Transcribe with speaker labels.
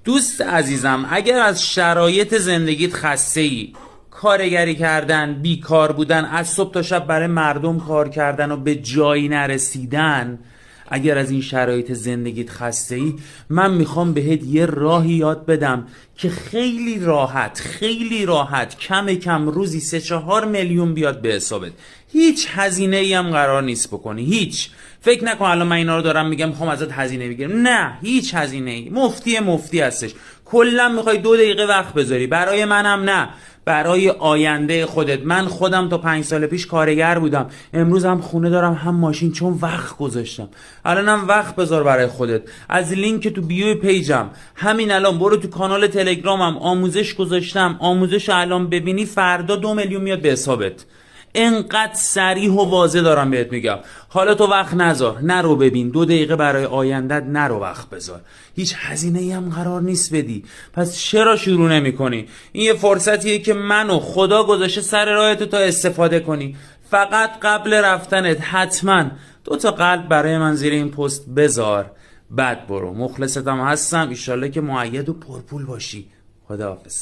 Speaker 1: دوست عزیزم، اگر از شرایط زندگیت خسته ای، کارگری کردن، بیکار بودن، از صبح تا شب برای مردم کار کردن و به جایی نرسیدن، اگر از این شرایط زندگیت خسته ای، من میخوام بهت یه راهی یاد بدم که خیلی راحت کم روزی 3-4 میلیون بیاد به حسابت. هیچ هزینه ای هم قرار نیست بکنی. هیچ. فکر نکن الان من اینا رو دارم میگم میخوام ازت هزینه بگیرم. نه، هیچ هزینه ای. مفتی هستش. کلا میخوای 2 دقیقه وقت بذاری. برای منم نه، برای آینده خودت. من خودم تا 5 سال پیش کارگر بودم، امروز هم خونه دارم هم ماشین، چون وقت گذاشتم. الانم وقت بذار برای خودت. از لینک تو بیو پیجم همین الان برو تو کانال تلگرامم، آموزش گذاشتم. آموزش الان ببینی فردا 2 میلیون میاد به حسابت. انقدر صریح و واضح دارم بهت میگم. حالا تو وقت نذار، نرو ببین. 2 دقیقه برای آیندت نرو وقت بذار. هیچ هزینه ای هم قرار نیست بدی. پس چرا شروع نمی کنی؟ این یه فرصتیه که منو خدا گذاشته سر راهت تا استفاده کنی. فقط قبل رفتنت حتما 2 تا قلب برای من زیر این پست بذار، بعد برو. مخلصتم هستم. ایشالله که مؤید و پرپول باشی. خداحافظ.